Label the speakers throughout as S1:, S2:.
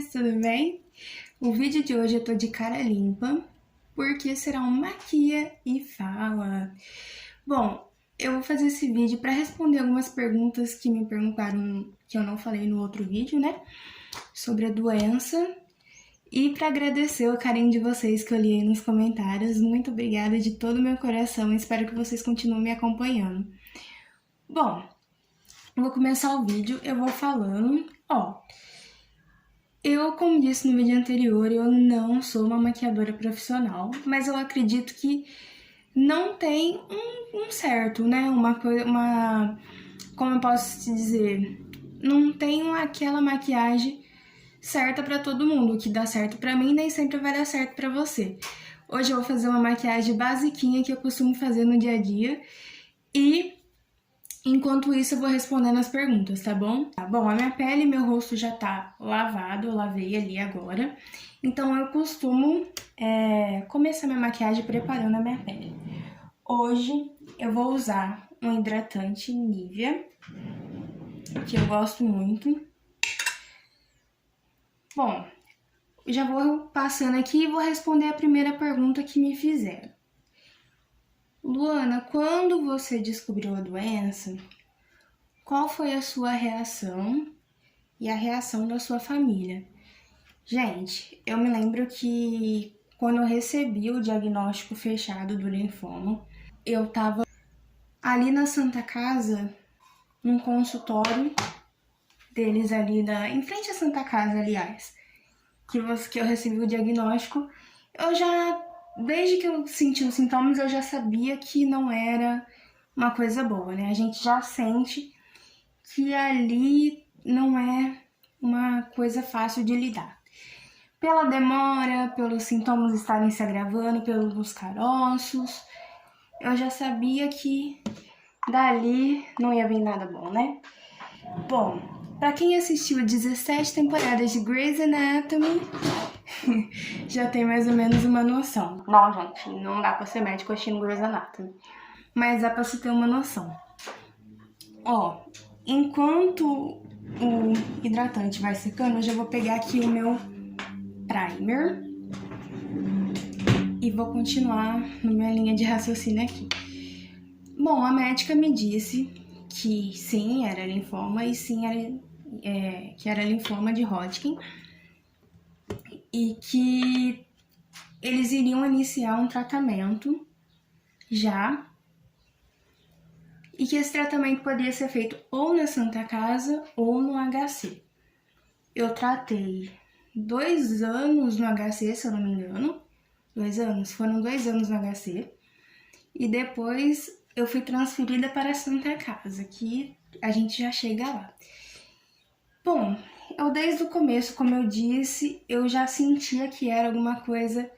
S1: meninas, tudo bem? O vídeo de hoje eu tô de cara limpa, porque será um maquia e fala. Bom, eu vou fazer esse vídeo para responder algumas perguntas que me perguntaram, que eu não falei no outro vídeo, né? Sobre a doença. E para agradecer o carinho de vocês que eu li aí nos comentários. Muito obrigada de todo o meu coração, espero que vocês continuem me acompanhando. Bom, eu vou começar o vídeo, eu vou falando, eu, como disse no vídeo anterior, eu não sou uma maquiadora profissional, mas eu acredito que não tem um certo, né? Como eu posso te dizer, não tem aquela maquiagem certa pra todo mundo. O que dá certo pra mim nem sempre vai dar certo pra você. Hoje eu vou fazer uma maquiagem basiquinha que eu costumo fazer no dia a dia e enquanto isso, eu vou respondendo as perguntas, tá bom? Tá bom, a minha pele e meu rosto já tá lavado, eu lavei ali agora. Então, eu costumo começar minha maquiagem preparando a minha pele. Hoje, eu vou usar um hidratante Nivea, que eu gosto muito. Bom, já vou passando aqui e vou responder a primeira pergunta que me fizeram. Luana, quando você descobriu a doença, qual foi a sua reação e a reação da sua família? Gente, eu me lembro que quando eu recebi o diagnóstico fechado do linfoma, eu tava ali na Santa Casa, num consultório deles ali, em frente à Santa Casa, aliás, que eu recebi o diagnóstico, desde que eu senti os sintomas, eu já sabia que não era uma coisa boa, né? A gente já sente que ali não é uma coisa fácil de lidar. Pela demora, pelos sintomas estarem se agravando, pelos caroços, eu já sabia que dali não ia vir nada bom, né? Bom, pra quem assistiu 17 temporadas de Grey's Anatomy, já tem mais ou menos uma noção. Não, gente, não dá pra ser médico assistindo Grey's Anatomy, mas dá pra se ter uma noção. Enquanto o hidratante vai secando, eu já vou pegar aqui o meu primer e vou continuar na minha linha de raciocínio aqui. Bom, a médica me disse que sim, era linfoma e sim, que era linfoma de Hodgkin e que eles iriam iniciar um tratamento já e que esse tratamento poderia ser feito ou na Santa Casa ou no HC. Eu tratei 2 anos no HC, se eu não me engano. 2 anos? Foram 2 anos no HC. E depois eu fui transferida para a Santa Casa, que a gente já chega lá. Bom, eu desde o começo, como eu disse, eu já sentia que era alguma coisa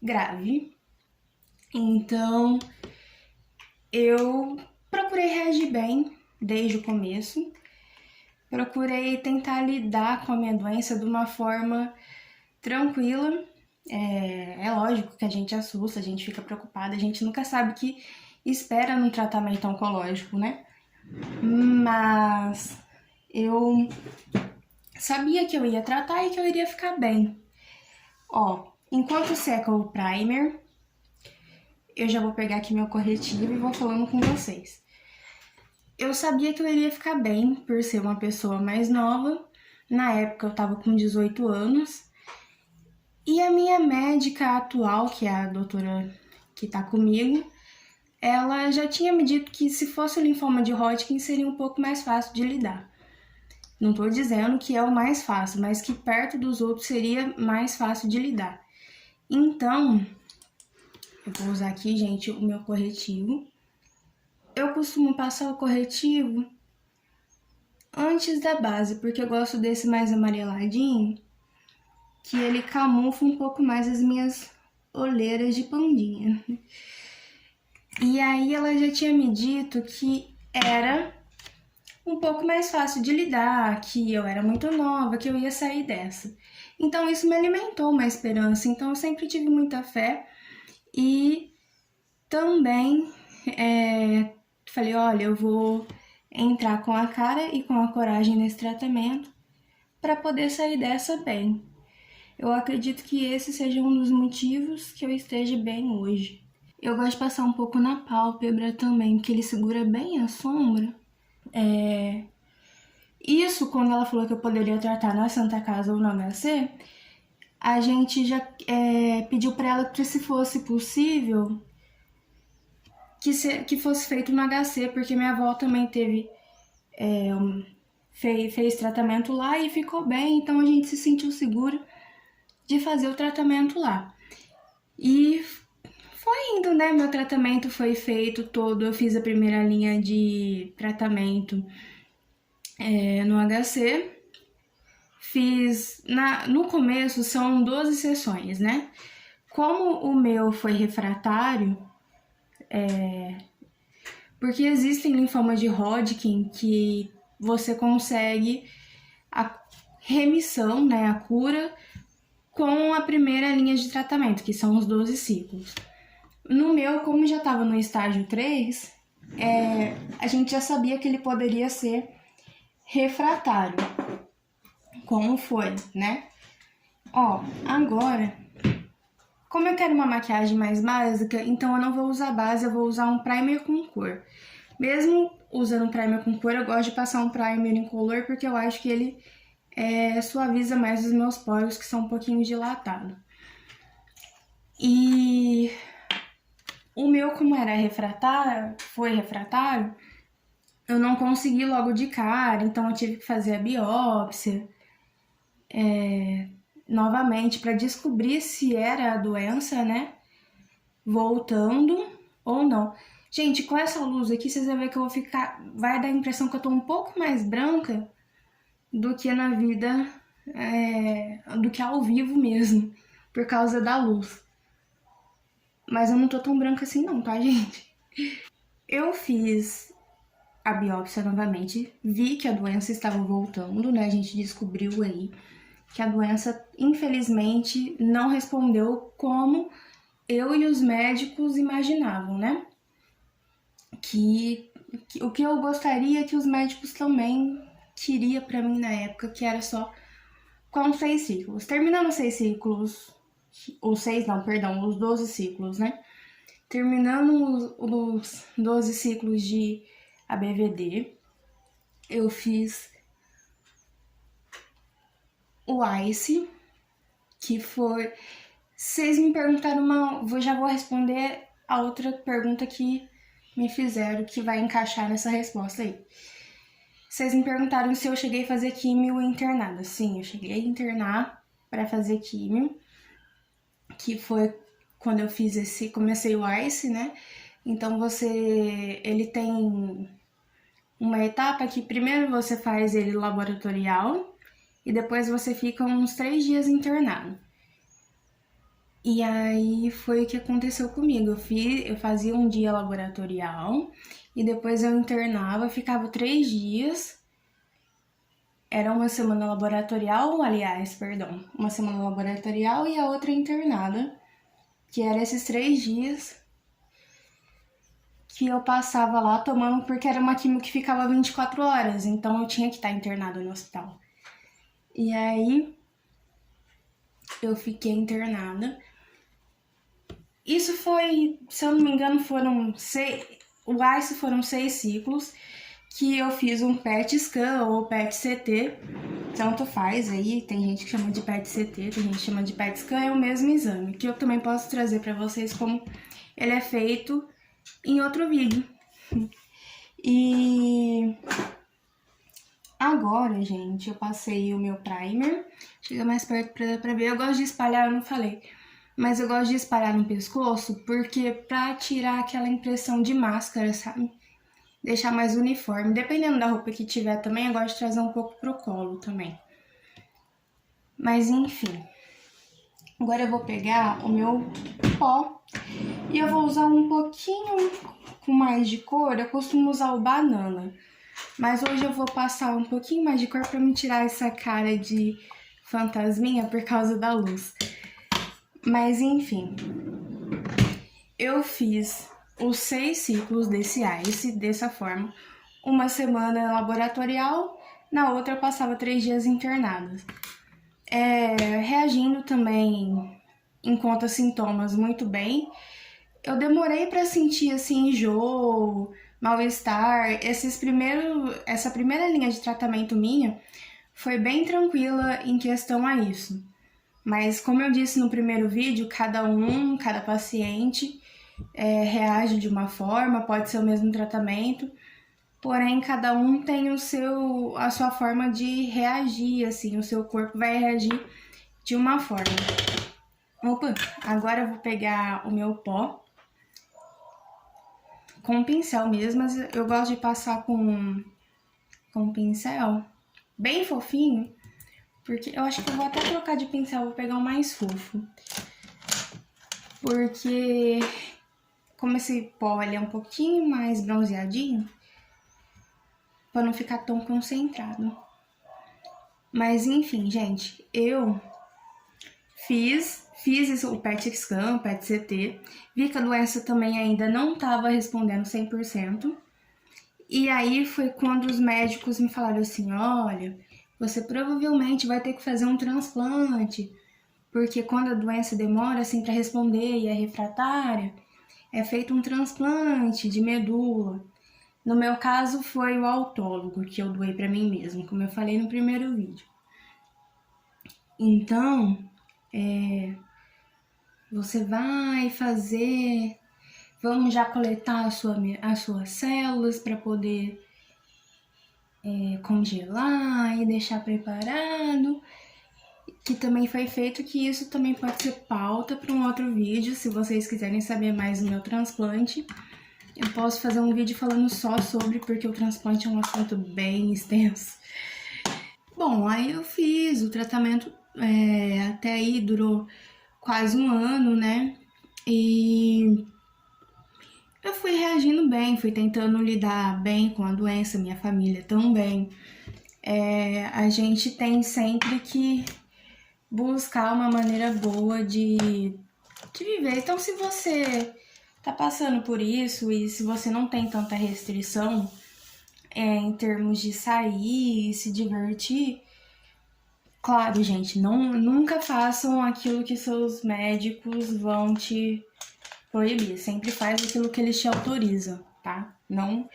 S1: grave. Então, eu procurei reagir bem desde o começo. Procurei tentar lidar com a minha doença de uma forma tranquila. É lógico que a gente assusta, a gente fica preocupada, a gente nunca sabe o que espera num tratamento oncológico, né? Mas eu sabia que eu ia tratar e que eu iria ficar bem. Enquanto seca o primer, eu já vou pegar aqui meu corretivo e vou falando com vocês. Eu sabia que eu iria ficar bem por ser uma pessoa mais nova. Na época eu tava com 18 anos. E a minha médica atual, que é a doutora que tá comigo, ela já tinha me dito que se fosse o linfoma de Hodgkin seria um pouco mais fácil de lidar. Não tô dizendo que é o mais fácil, mas que perto dos outros seria mais fácil de lidar. Então, eu vou usar aqui, gente, o meu corretivo. Eu costumo passar o corretivo antes da base, porque eu gosto desse mais amareladinho, que ele camufla um pouco mais as minhas olheiras de pandinha. E aí ela já tinha me dito que era um pouco mais fácil de lidar, que eu era muito nova, que eu ia sair dessa. Então isso me alimentou uma esperança, então eu sempre tive muita fé e também falei, olha, eu vou entrar com a cara e com a coragem nesse tratamento, para poder sair dessa bem. Eu acredito que esse seja um dos motivos que eu esteja bem hoje. Eu gosto de passar um pouco na pálpebra também, porque ele segura bem a sombra. Isso, quando ela falou que eu poderia tratar na Santa Casa ou no HC, a gente já pediu para ela que, se fosse possível, que fosse feito no HC, porque minha avó também fez tratamento lá e ficou bem, então a gente se sentiu segura de fazer o tratamento lá. E foi indo, né? Meu tratamento foi feito todo, eu fiz a primeira linha de tratamento no HC. Fiz, no começo são 12 sessões, né? Como o meu foi refratário, porque existem linfomas de Hodgkin que você consegue a remissão, né, a cura, com a primeira linha de tratamento, que são os 12 ciclos. No meu, como já estava no estágio 3, a gente já sabia que ele poderia ser refratário. Como foi, né? Ó, agora, como eu quero uma maquiagem mais básica, então eu não vou usar base, eu vou usar um primer com cor. Mesmo usando primer com cor, eu gosto de passar um primer incolor, porque eu acho que ele suaviza mais os meus poros, que são um pouquinho dilatados. E o meu, como era foi refratário, eu não consegui logo de cara, então eu tive que fazer a biópsia novamente para descobrir se era a doença, né, voltando ou não. Gente, com essa luz aqui, vocês vão ver que eu vou ficar... Vai dar a impressão que eu tô um pouco mais branca do que na vida, do que ao vivo mesmo, por causa da luz. Mas eu não tô tão branca assim não, tá, gente? Eu fiz a biópsia novamente, vi que a doença estava voltando, né? A gente descobriu aí que a doença, infelizmente, não respondeu como eu e os médicos imaginavam, né? O que eu gostaria que os médicos também queriam pra mim na época, que era só com 6 ciclos. Terminando os 6 ciclos, os 12 ciclos, né? Terminando os 12 ciclos de ABVD, eu fiz o ICE, que foi... Vocês me perguntaram já vou responder a outra pergunta que me fizeram, que vai encaixar nessa resposta aí. Vocês me perguntaram se eu cheguei a fazer químio internada. Sim, eu cheguei a internar para fazer químio, que foi quando eu comecei o ICE, né? Então ele tem uma etapa que primeiro você faz ele laboratorial e depois você fica uns 3 dias internado. E aí foi o que aconteceu comigo. Eu fazia um dia laboratorial e depois eu internava, ficava 3 dias. Era uma semana laboratorial, uma semana laboratorial e a outra internada, que era esses 3 dias que eu passava lá tomando, porque era uma quimio que ficava 24 horas, então eu tinha que estar internada no hospital. E aí eu fiquei internada. Isso foi, se eu não me engano, o ICE foram 6 ciclos, que eu fiz um PET scan ou PET CT, tanto faz aí, tem gente que chama de PET CT, tem gente que chama de PET scan, é o mesmo exame, que eu também posso trazer para vocês como ele é feito em outro vídeo. E agora, gente, eu passei o meu primer, chega mais perto pra ver, eu gosto de espalhar, eu não falei, mas eu gosto de espalhar no pescoço porque pra tirar aquela impressão de máscara, sabe? Deixar mais uniforme. Dependendo da roupa que tiver também, eu gosto de trazer um pouco pro colo também. Mas enfim. Agora eu vou pegar o meu pó e eu vou usar um pouquinho com mais de cor. Eu costumo usar o banana, mas hoje eu vou passar um pouquinho mais de cor pra me tirar essa cara de fantasminha por causa da luz. Mas enfim, eu fiz os 6 ciclos desse ICE dessa forma. Uma semana laboratorial, na outra eu passava 3 dias internada. Reagindo também enquanto sintomas muito bem. Eu demorei para sentir assim enjoo, mal-estar. Essa primeira linha de tratamento minha foi bem tranquila em questão a isso. Mas como eu disse no primeiro vídeo, cada paciente reage de uma forma, pode ser o mesmo tratamento, porém cada um tem a sua forma de reagir, assim, o seu corpo vai reagir de uma forma. Opa, agora eu vou pegar o meu pó com um pincel mesmo, mas eu gosto de passar com um pincel bem fofinho, porque eu acho que eu vou até trocar de pincel, vou pegar um mais fofo. Porque como esse pó ele é um pouquinho mais bronzeadinho, para não ficar tão concentrado. Mas enfim, gente, eu fiz o PET scan, o PET CT, vi que a doença também ainda não estava respondendo 100%. E aí foi quando os médicos me falaram assim, olha, você provavelmente vai ter que fazer um transplante, porque quando a doença demora assim para responder e é refratária, é feito um transplante de medula. No meu caso foi o autólogo que eu doei para mim mesmo, como eu falei no primeiro vídeo. Então, você vai fazer, vamos já coletar as suas células para poder congelar e deixar preparado, que também foi feito, que isso também pode ser pauta para um outro vídeo, se vocês quiserem saber mais do meu transplante. Eu posso fazer um vídeo falando só sobre, porque o transplante é um assunto bem extenso. Bom, aí eu fiz o tratamento, até aí durou quase um ano, né? E eu fui reagindo bem, fui tentando lidar bem com a doença, minha família também. A gente tem sempre que buscar uma maneira boa de viver. Então, se você tá passando por isso e se você não tem tanta restrição em termos de sair e se divertir, claro, gente, nunca façam aquilo que seus médicos vão te proibir. Sempre faz aquilo que eles te autorizam, tá? Não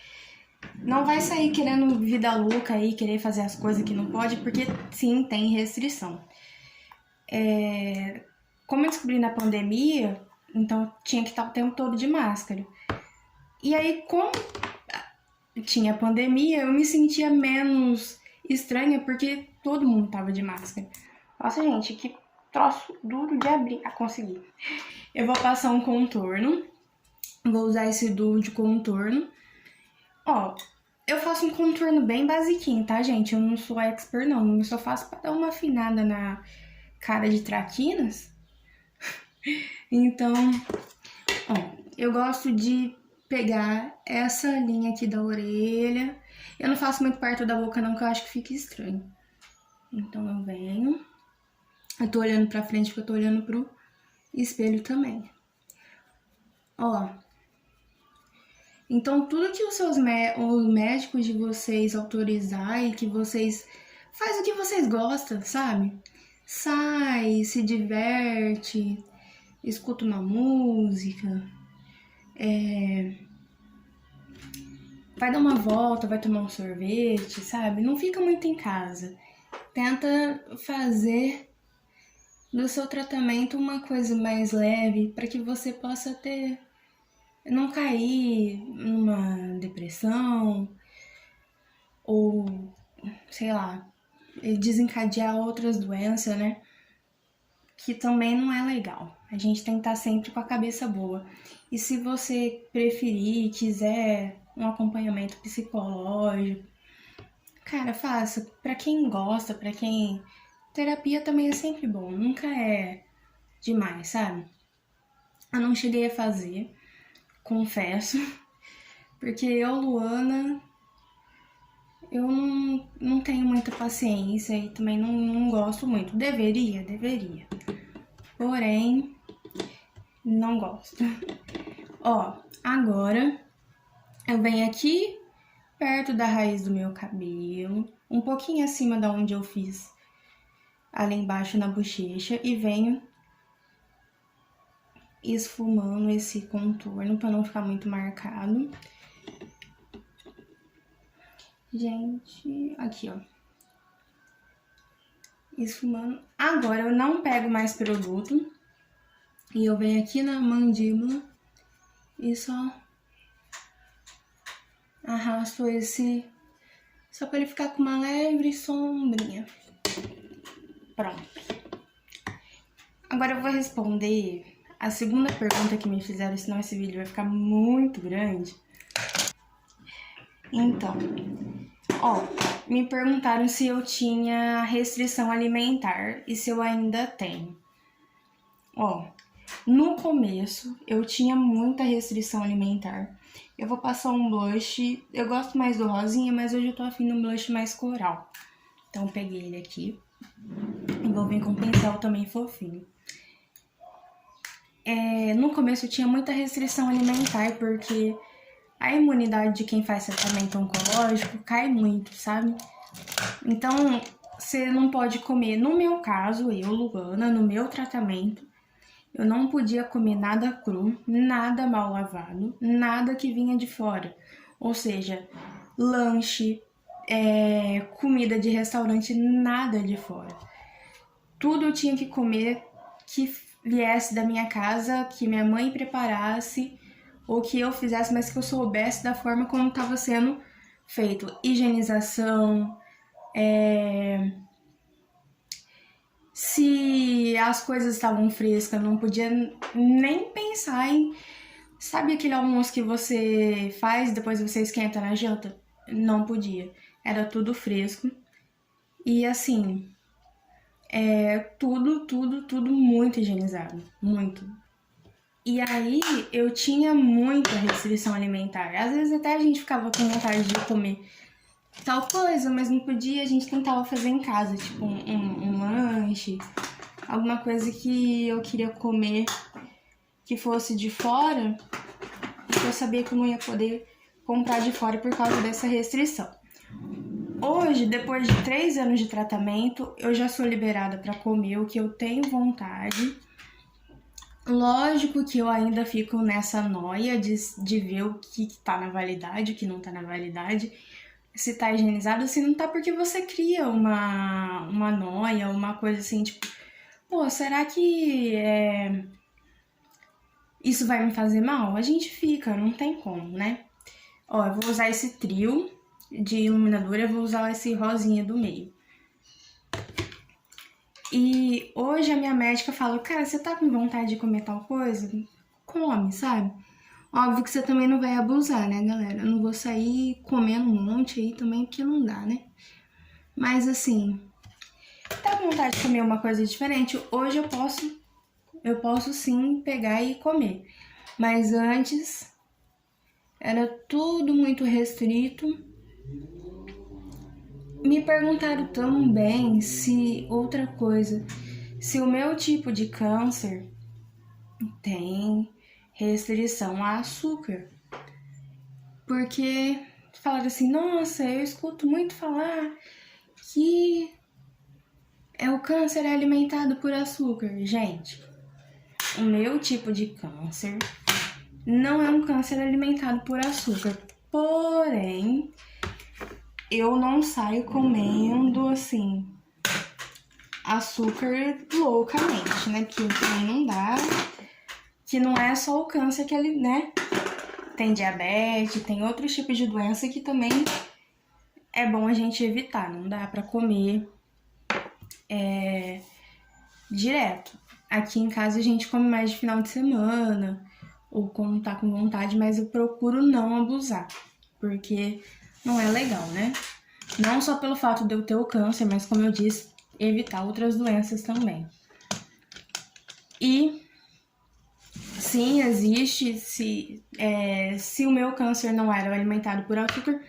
S1: vai sair querendo vida louca aí, querer fazer as coisas que não pode, porque sim, tem restrição. Como eu descobri na pandemia, então tinha que estar o tempo todo de máscara. E aí, como tinha pandemia, eu me sentia menos estranha porque todo mundo tava de máscara. Nossa, gente, que troço duro de abrir. Ah, consegui. Eu vou passar um contorno. Vou usar esse duo de contorno. Ó, eu faço um contorno bem basiquinho, tá, gente? Eu não sou expert, não. Eu só faço pra dar uma afinada na cara de traquinas. Então, ó, eu gosto de pegar essa linha aqui da orelha. Eu não faço muito perto da boca, não, que eu acho que fica estranho. Então, eu venho. Eu tô olhando pra frente porque eu tô olhando pro espelho também. Ó. Então, tudo que os médicos de vocês autorizarem, que vocês... Faz o que vocês gostam, sabe? Sai, se diverte, escuta uma música, vai dar uma volta, vai tomar um sorvete, sabe? Não fica muito em casa. Tenta fazer do seu tratamento uma coisa mais leve para que você possa não cair numa depressão ou, sei lá, desencadear outras doenças, né? Que também não é legal. A gente tem que estar sempre com a cabeça boa. E se você preferir, quiser um acompanhamento psicológico, cara, faça. Pra quem gosta, pra quem... Terapia também é sempre bom, nunca é demais, sabe? Eu não cheguei a fazer, confesso, porque eu, Luana, eu não tenho muita paciência e também não gosto muito. Deveria. Porém, não gosto. Ó, agora eu venho aqui perto da raiz do meu cabelo, um pouquinho acima da onde eu fiz ali embaixo na bochecha e venho esfumando esse contorno para não ficar muito marcado. Gente, aqui, ó. Esfumando. Agora eu não pego mais produto e eu venho aqui na mandíbula e só arrasto esse, só para ele ficar com uma leve sombrinha. Pronto. Agora eu vou responder a segunda pergunta que me fizeram, senão esse vídeo vai ficar muito grande. Então, ó, me perguntaram se eu tinha restrição alimentar e se eu ainda tenho. Ó, no começo eu tinha muita restrição alimentar. Eu vou passar um blush, eu gosto mais do rosinha, mas hoje eu tô afim de um blush mais coral. Então eu peguei ele aqui e vou vir com um pincel também fofinho. No começo eu tinha muita restrição alimentar, porque a imunidade de quem faz tratamento oncológico cai muito, sabe? Então, você não pode comer. No meu caso, eu, Luana, no meu tratamento, eu não podia comer nada cru, nada mal lavado, nada que vinha de fora. Ou seja, lanche, comida de restaurante, nada de fora. Tudo eu tinha que comer que viesse da minha casa, que minha mãe preparasse, ou que eu fizesse, mas que eu soubesse da forma como estava sendo feito. Higienização, se as coisas estavam frescas, não podia nem pensar em... Sabe aquele almoço que você faz e depois você esquenta na janta? Não podia. Era tudo fresco. E assim, tudo muito higienizado. Muito. E aí, eu tinha muita restrição alimentar. Às vezes até a gente ficava com vontade de comer tal coisa, mas não podia, a gente tentava fazer em casa, tipo um lanche, alguma coisa que eu queria comer que fosse de fora, e que eu sabia que eu não ia poder comprar de fora por causa dessa restrição. Hoje, depois de 3 anos de tratamento, eu já sou liberada para comer o que eu tenho vontade. Lógico que eu ainda fico nessa noia de ver o que tá na validade, o que não tá na validade, se tá higienizado, se não tá, porque você cria uma noia, uma coisa assim, tipo, pô, será que isso vai me fazer mal? A gente fica, não tem como, né? Ó, eu vou usar esse trio de iluminador, eu vou usar esse rosinha do meio. E hoje a minha médica falou, cara, você tá com vontade de comer tal coisa? Come, sabe? Óbvio que você também não vai abusar, né, galera? Eu não vou sair comendo um monte aí também, porque não dá, né? Mas assim, tá com vontade de comer uma coisa diferente? Hoje eu posso sim pegar e comer. Mas antes, era tudo muito restrito. Me perguntaram também se outra coisa, se o meu tipo de câncer tem restrição a açúcar. Porque falaram assim, nossa, eu escuto muito falar que o câncer é alimentado por açúcar. Gente, o meu tipo de câncer não é um câncer alimentado por açúcar. Porém, eu não saio comendo, assim, açúcar loucamente, né? Que também não dá. Que não é só o câncer que ele, né? Tem diabetes, tem outros tipos de doença que também é bom a gente evitar. Não dá pra comer direto. Aqui em casa a gente come mais de final de semana, ou quando tá com vontade, mas eu procuro não abusar, porque não é legal, né? Não só pelo fato de eu ter o câncer, mas como eu disse, evitar outras doenças também. E sim, existe, se o meu câncer não era alimentado por açúcar,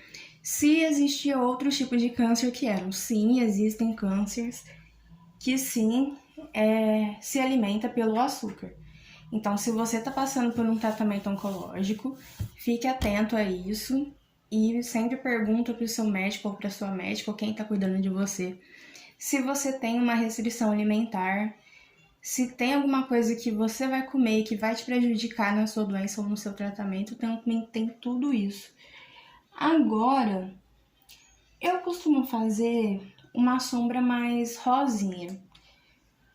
S1: se existia outros tipos de câncer que eram. Sim, existem cânceres que sim se alimenta pelo açúcar. Então, se você está passando por um tratamento oncológico, fique atento a isso E sempre pergunta pro seu médico ou pra sua médica ou quem tá cuidando de você se você tem uma restrição alimentar, se tem alguma coisa que você vai comer que vai te prejudicar na sua doença ou no seu tratamento. Também tem tudo isso. Agora, eu costumo fazer uma sombra mais rosinha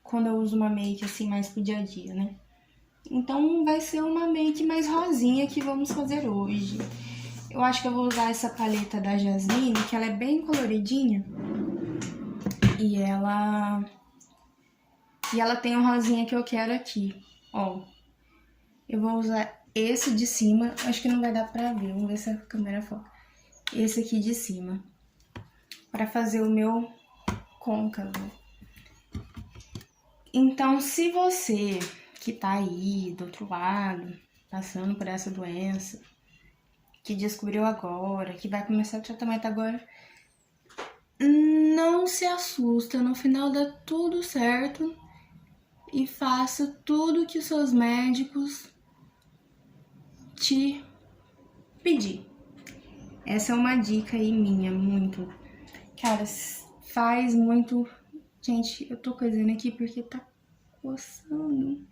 S1: quando eu uso uma make assim mais pro dia a dia, né? Então vai ser uma make mais rosinha que vamos fazer hoje. Eu acho que eu vou usar essa paleta da Jasmine, que ela é bem coloridinha. E ela tem o rosinha que eu quero aqui, ó. Eu vou usar esse de cima, acho que não vai dar pra ver, vamos ver se a câmera foca. Esse aqui de cima, pra fazer o meu côncavo. Então, se você que tá aí do outro lado, passando por essa doença, que descobriu agora, que vai começar o tratamento agora, não se assusta, no final dá tudo certo e faça tudo que os seus médicos te pedir. Essa é uma dica aí minha, muito. Cara, faz muito... Gente, eu tô coisando aqui porque tá coçando.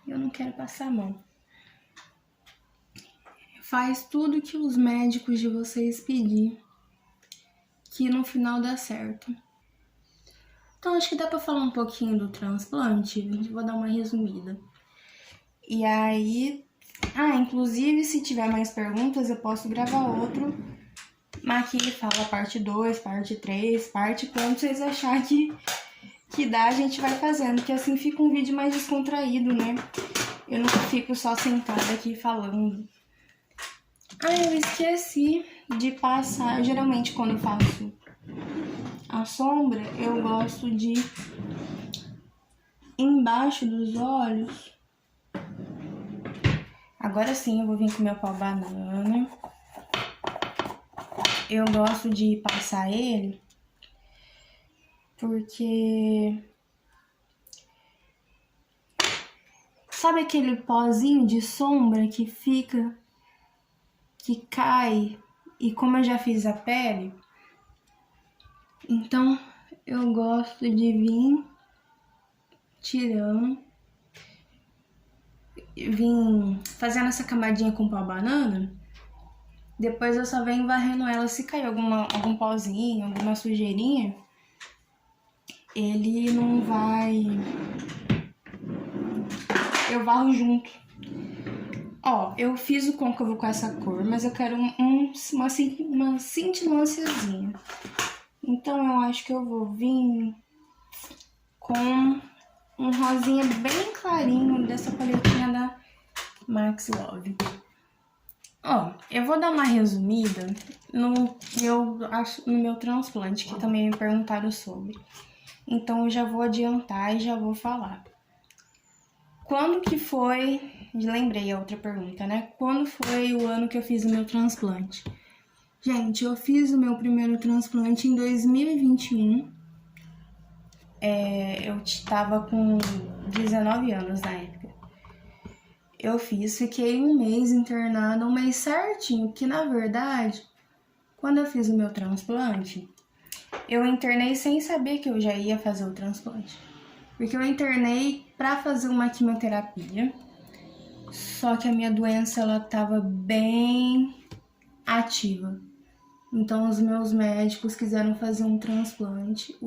S1: Eu não quero passar a mão. Faz tudo que os médicos de vocês pedir, que no final dá certo. Então, acho que dá pra falar um pouquinho do transplante. Vou dar uma resumida. E aí... inclusive, se tiver mais perguntas, eu posso gravar outro. Mas aqui fala parte 2, parte 3, parte quanto vocês acharem que dá, a gente vai fazendo. Que assim fica um vídeo mais descontraído, né? Eu não fico só sentada aqui falando. Eu esqueci de passar. Geralmente, quando eu faço a sombra, eu gosto de embaixo dos olhos. Agora sim eu vou vir com meu pau banana. Eu gosto de passar ele porque... Sabe aquele pozinho de sombra que fica, que cai, e como eu já fiz a pele, então eu gosto de vir tirando, vim fazendo essa camadinha com pau banana. Depois eu só venho varrendo ela. Se cair algum pozinho, alguma sujeirinha, ele não vai... Eu varro junto. Ó, eu fiz o côncavo com essa cor, mas eu quero uma cintilânciazinha. Então eu acho que eu vou vir com um rosinha bem clarinho dessa paletinha da Max Love. Ó, eu vou dar uma resumida no meu transplante, que também me perguntaram sobre. Então eu já vou adiantar e já vou falar. Quando que foi... Lembrei a outra pergunta, né? Quando foi o ano que eu fiz o meu transplante? Gente, eu fiz o meu primeiro transplante em 2021. Eu tava com 19 anos na época. Eu fiquei um mês internada, um mês certinho, porque na verdade, quando eu fiz o meu transplante, eu internei sem saber que eu já ia fazer o transplante. Porque eu internei pra fazer uma quimioterapia, só que a minha doença, ela tava bem ativa. Então, os meus médicos quiseram fazer o transplante,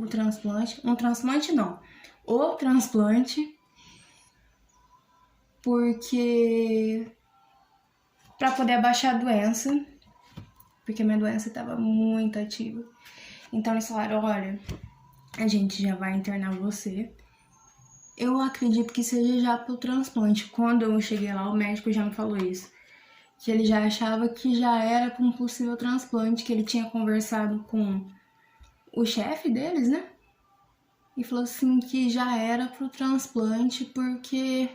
S1: porque... pra poder abaixar a doença, porque a minha doença tava muito ativa. Então, eles falaram, olha, a gente já vai internar você. Eu acredito que seja já pro transplante. Quando eu cheguei lá, o médico já me falou isso. Que ele já achava que já era para um possível transplante, que ele tinha conversado com o chefe deles, né? E falou assim que já era pro transplante porque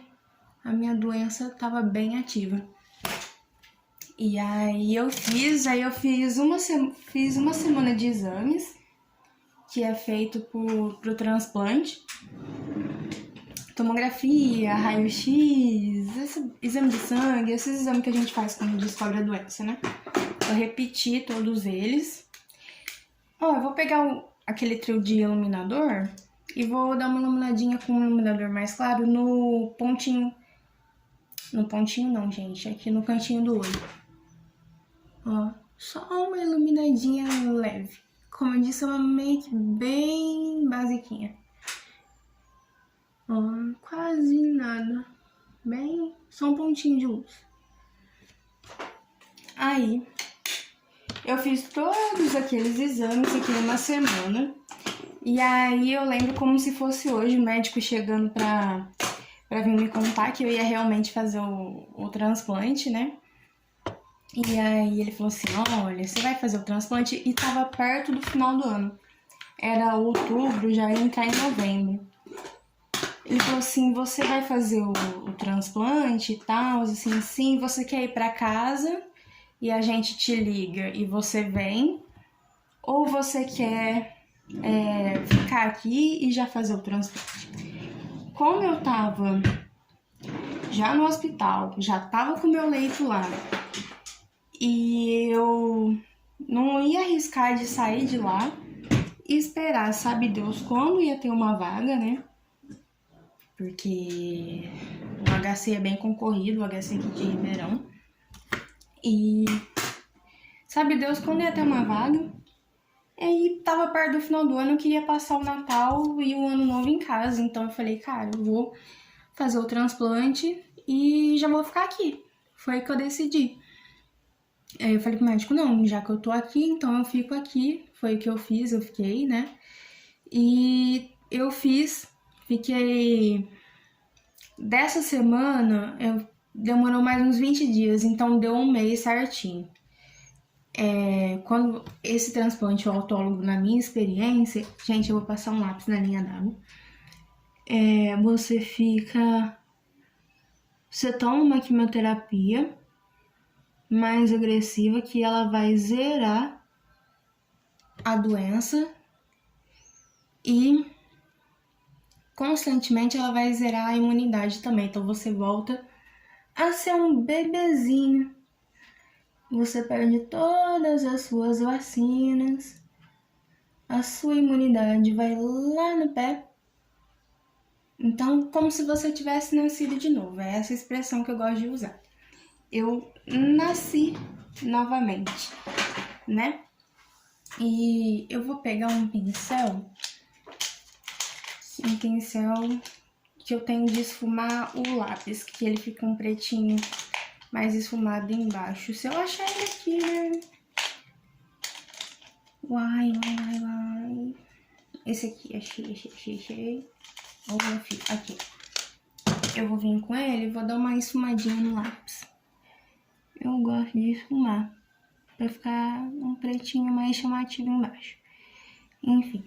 S1: a minha doença tava bem ativa. E aí eu fiz uma semana de exames, que é feito pro transplante. Tomografia, raio-x, exame de sangue, esses exames que a gente faz quando descobre a doença, né? Eu repeti todos eles. Ó, eu vou pegar aquele trio de iluminador e vou dar uma iluminadinha com um iluminador mais claro no pontinho. No pontinho não, gente, aqui no cantinho do olho. Ó, só uma iluminadinha leve. Como eu disse, é uma make bem basiquinha. Ó, quase nada. Bem, só um pontinho de luz. Aí, eu fiz todos aqueles exames aqui numa semana. E aí eu lembro como se fosse hoje o médico chegando pra vir me contar que eu ia realmente fazer o transplante, né? E aí ele falou assim, olha, você vai fazer o transplante, e tava perto do final do ano. Era outubro, já ia entrar em novembro. Ele falou assim, você vai fazer o transplante e tal, assim, sim, você quer ir pra casa e a gente te liga e você vem, ou você quer ficar aqui e já fazer o transplante. Como eu tava já no hospital, já tava com meu leito lá, e eu não ia arriscar de sair de lá e esperar, sabe Deus, quando ia ter uma vaga, né? Porque o HC é bem concorrido, o HC aqui de Ribeirão. E sabe Deus quando ia ter uma vaga. E tava perto do final do ano, eu queria passar o Natal e o Ano Novo em casa. Então eu falei, cara, eu vou fazer o transplante e já vou ficar aqui. Foi que eu decidi. Aí eu falei pro médico, não, já que eu tô aqui, então eu fico aqui. Foi o que eu fiz, eu fiquei, né? E eu fiquei... Dessa semana, demorou mais uns 20 dias, então deu um mês certinho. Quando esse transplante, o autólogo, na minha experiência, gente, eu vou passar um lápis na linha d'água. Você toma uma quimioterapia mais agressiva que ela vai zerar a doença e constantemente ela vai zerar a imunidade também. Então você volta a ser um bebezinho. Você perde todas as suas vacinas, a sua imunidade vai lá no pé. Então, como se você tivesse nascido de novo. É essa expressão que eu gosto de usar. Eu nasci novamente, né? E eu vou pegar um pincel que eu tenho de esfumar o lápis, que ele fica um pretinho mais esfumado embaixo. Se eu achar ele aqui, né? Uai. Esse aqui, achei. Aqui. Eu vou vir com ele e vou dar uma esfumadinha no lápis. Eu gosto de esfumar, pra ficar um pretinho mais chamativo embaixo. Enfim,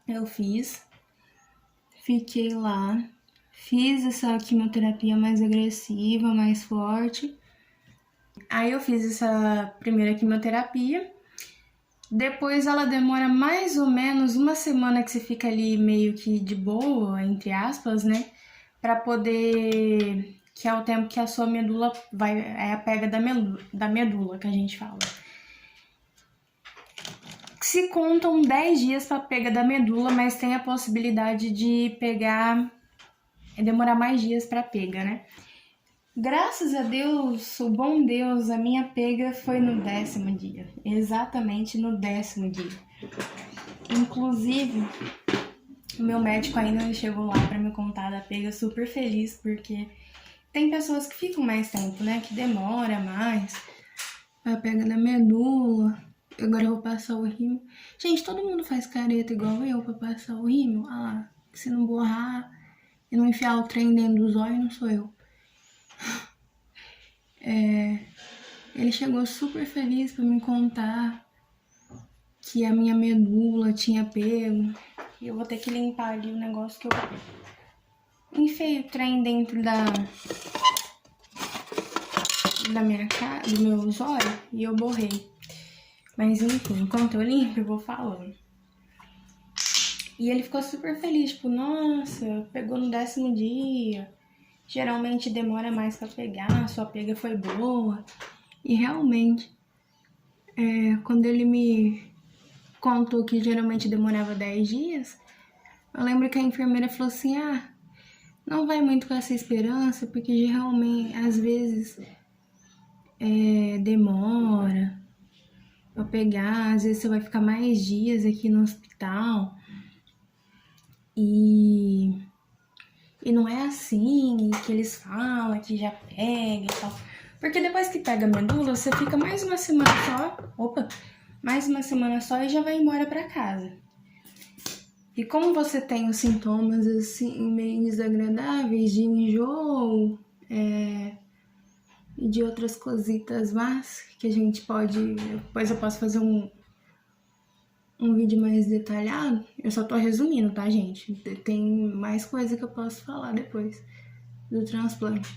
S1: eu fiquei lá, fiz essa quimioterapia mais agressiva, mais forte. Aí eu fiz essa primeira quimioterapia. Depois ela demora mais ou menos uma semana que você fica ali meio que de boa, entre aspas, né? Pra poder... que é o tempo que a sua medula vai... é a pega da medula que a gente fala. Se contam 10 dias pra pega da medula, mas tem a possibilidade de pegar... demorar mais dias pra pega, né? Graças a Deus, o bom Deus, a minha pega foi no 10º dia. Exatamente no 10º dia. Inclusive, o meu médico ainda chegou lá pra me contar da pega, super feliz, porque tem pessoas que ficam mais tempo, né? Que demora mais. A pega da medula. Agora eu vou passar o rímel. Gente, todo mundo faz careta igual eu pra passar o rímel. Ah lá, se não borrar e não enfiar o trem dentro dos olhos, não sou eu. Ele chegou super feliz pra me contar que a minha medula tinha pego. E eu vou ter que limpar ali o negócio que eu enfiei o trem dentro da minha cara, do meu olhos, e eu borrei. Mas enfim, enquanto eu limpo, eu vou falando. E ele ficou super feliz, tipo, nossa, pegou no 10º dia. Geralmente demora mais pra pegar, sua pega foi boa. E realmente, quando ele me contou que geralmente demorava 10 dias, eu lembro que a enfermeira falou assim, não vai muito com essa esperança, porque geralmente, às vezes, demora pra pegar, às vezes você vai ficar mais dias aqui no hospital, e não é assim que eles falam, que já pega e tal. Porque depois que pega a medula, você fica mais uma semana só e já vai embora pra casa. E como você tem os sintomas assim meio desagradáveis de enjoo e de outras cositas más que a gente pode... Depois eu posso fazer um vídeo mais detalhado. Eu só tô resumindo, tá, gente? Tem mais coisa que eu posso falar depois do transplante.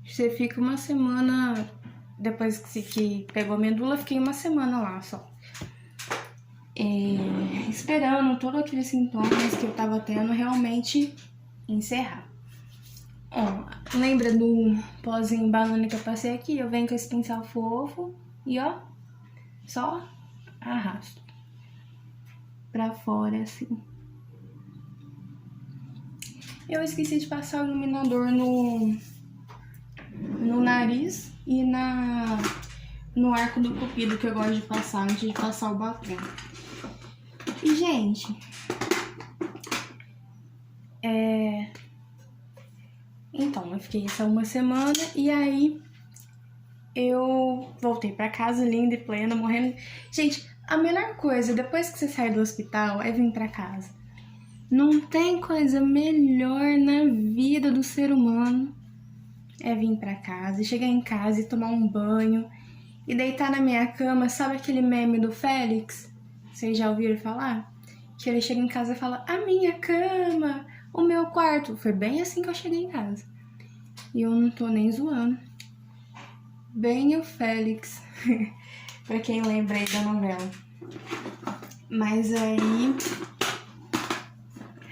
S1: Você fica uma semana... Depois que pegou a medula, fiquei uma semana lá só. Esperando todos aqueles sintomas que eu tava tendo realmente encerrar. Lembra do pozinho banana que eu passei aqui? Eu venho com esse pincel fofo e só arrasto pra fora assim. Eu esqueci de passar o iluminador no nariz e no arco do cupido, que eu gosto de passar antes de passar o batom. E, gente, então, eu fiquei essa uma semana e aí eu voltei pra casa linda e plena, morrendo. Gente, a melhor coisa depois que você sai do hospital é vir pra casa. Não tem coisa melhor na vida do ser humano é vir pra casa, chegar em casa e tomar um banho e deitar na minha cama. Sabe aquele meme do Félix? Vocês já ouviram falar? Que ele chega em casa e fala, a minha cama, o meu quarto. Foi bem assim que eu cheguei em casa. E eu não tô nem zoando. Bem o Félix. Pra quem lembra aí da novela. Mas aí...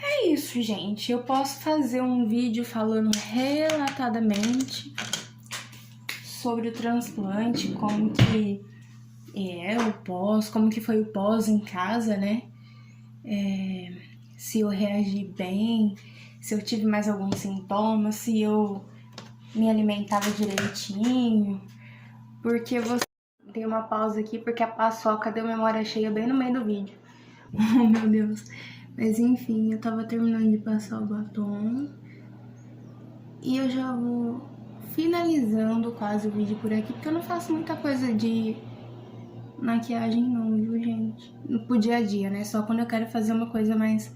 S1: é isso, gente. Eu posso fazer um vídeo falando relatadamente sobre o transplante, como que o pós, como que foi o pós em casa, né? Se eu reagi bem, se eu tive mais algum sintoma, se eu me alimentava direitinho, porque você... Tem uma pausa aqui porque a paçoca deu memória cheia bem no meio do vídeo. Oh, meu Deus. Mas enfim, eu tava terminando de passar o batom e eu já vou finalizando quase o vídeo por aqui, porque eu não faço muita coisa de maquiagem não, viu, gente? Pro dia a dia, né? Só quando eu quero fazer uma coisa mais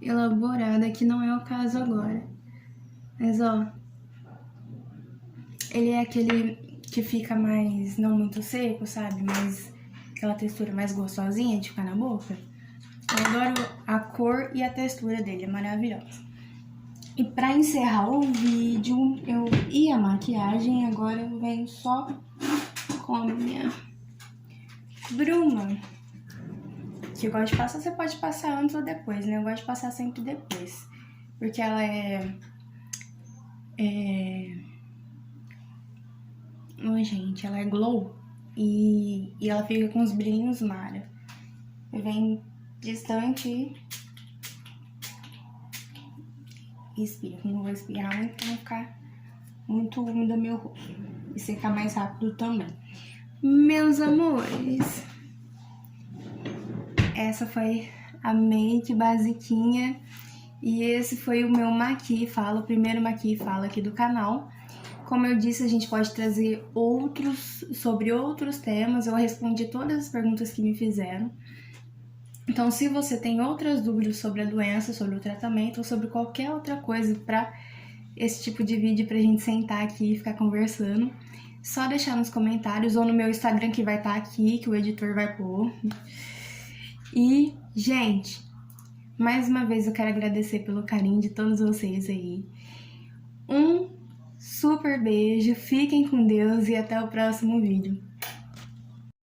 S1: elaborada, que não é o caso agora. Mas, ele é aquele que fica mais, não muito seco, sabe? Mas aquela textura mais gostosinha de ficar na boca. Eu adoro a cor e a textura dele, é maravilhosa. E pra encerrar o vídeo e a maquiagem, agora eu venho só com a minha bruma. Que eu gosto de passar, você pode passar antes ou depois, né? Eu gosto de passar sempre depois. Porque ela gente, ela é glow e ela fica com os brilhinhos mara. Vem distante e espirra. Não vou espirrar muito pra não ficar muito úmido meu rosto e secar mais rápido também. Meus amores, essa foi a make basiquinha e esse foi o meu Maqui Fala, o primeiro Maqui Fala aqui do canal. Como eu disse, a gente pode trazer sobre outros temas. Eu respondi todas as perguntas que me fizeram. Então, se você tem outras dúvidas sobre a doença, sobre o tratamento ou sobre qualquer outra coisa para esse tipo de vídeo pra gente sentar aqui e ficar conversando, só deixar nos comentários ou no meu Instagram que vai estar aqui, que o editor vai pôr. E, gente, mais uma vez eu quero agradecer pelo carinho de todos vocês aí. Um super beijo, fiquem com Deus e até o próximo vídeo.